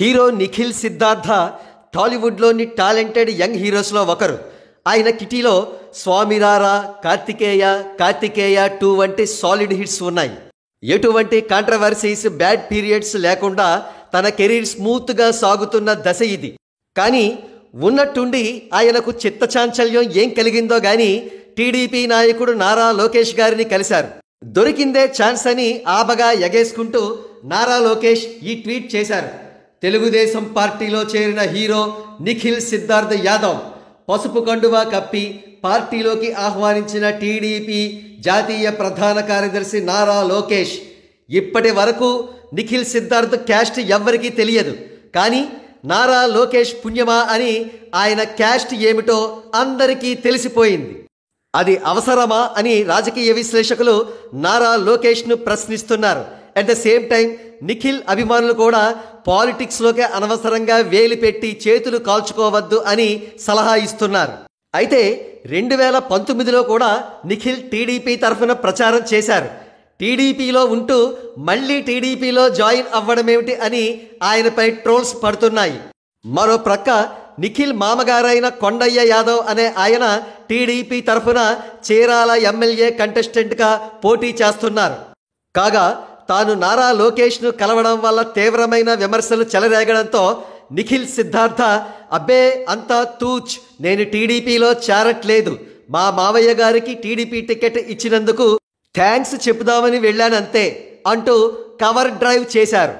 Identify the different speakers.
Speaker 1: Hero Nikhil Siddhartha టాలీవుడ్లోని talented young హీరోస్లో ఒకరు. ఆయన కిటీలో స్వామిరారా, కార్తికేయ, కార్తికేయ 2 వంటి సాలిడ్ హిట్స్ ఉన్నాయి. ఎటువంటి కాంట్రవర్సీస్, బ్యాడ్ పీరియడ్స్ లేకుండా తన కెరీర్ స్మూత్గా సాగుతున్న దశ ఇది. కానీ ఉన్నట్టుండి ఆయనకు చిత్తచాంచల్యం ఏం కలిగిందో గాని టీడీపీ నాయకుడు నారా లోకేష్ గారిని కలిశారు. దొరికిందే ఛాన్స్ అని ఆబగా ఎగేసుకుంటూ నారా లోకేష్ ఈ ట్వీట్ చేశారు. తెలుగుదేశం పార్టీలో చేరిన హీరో నిఖిల్ సిద్ధార్థ్ యాదవ్ పసుపు కండువా కప్పి పార్టీలోకి ఆహ్వానించిన టీడీపీ జాతీయ ప్రధాన కార్యదర్శి నారా లోకేష్. ఇప్పటి వరకు నిఖిల్ సిద్ధార్థ్ క్యాస్ట్ ఎవ్వరికీ తెలియదు. కానీ నారా లోకేష్ పుణ్యమా అని ఆయన క్యాస్ట్ ఏమిటో అందరికీ తెలిసిపోయింది. అది అవసరమా అని రాజకీయ విశ్లేషకులు నారా లోకేష్ను ప్రశ్నిస్తున్నారు. At the same time Nikhil అభిమానులు కూడా పాలిటిక్స్లోకి అనవసరంగా వేలు పెట్టి చేతులు కాల్చుకోవద్దు అని సలహా ఇస్తున్నారు. అయితే 2019లో కూడా నిఖిల్ టీడీపీ తరఫున ప్రచారం చేశారు. టీడీపీలో ఉంటూ మళ్ళీ టీడీపీలో జాయిన్ అవ్వడమేమిటి అని ఆయనపై ట్రోల్స్ పడుతున్నాయి. మరో ప్రక్క నిఖిల్ మామగారైన కొండయ్య యాదవ్ అనే ఆయన టీడీపీ తరఫున చీరాల ఎమ్మెల్యే కంటెస్టెంట్గా పోటీ చేస్తున్నారు. కాగా తాను నారా లోకేష్ను కలవడం వల్ల తీవ్రమైన విమర్శలు చెలరేగడంతో నిఖిల్ సిద్ధార్థ అబ్బే అంతా తూచ్, నేను టీడీపీలో చేరట్లేదు, మా మావయ్య గారికి టీడీపీ టికెట్ ఇచ్చినందుకు థ్యాంక్స్ చెప్పుదామని వెళ్ళానంతే అంటూ కవర్ డ్రైవ్ చేశారు.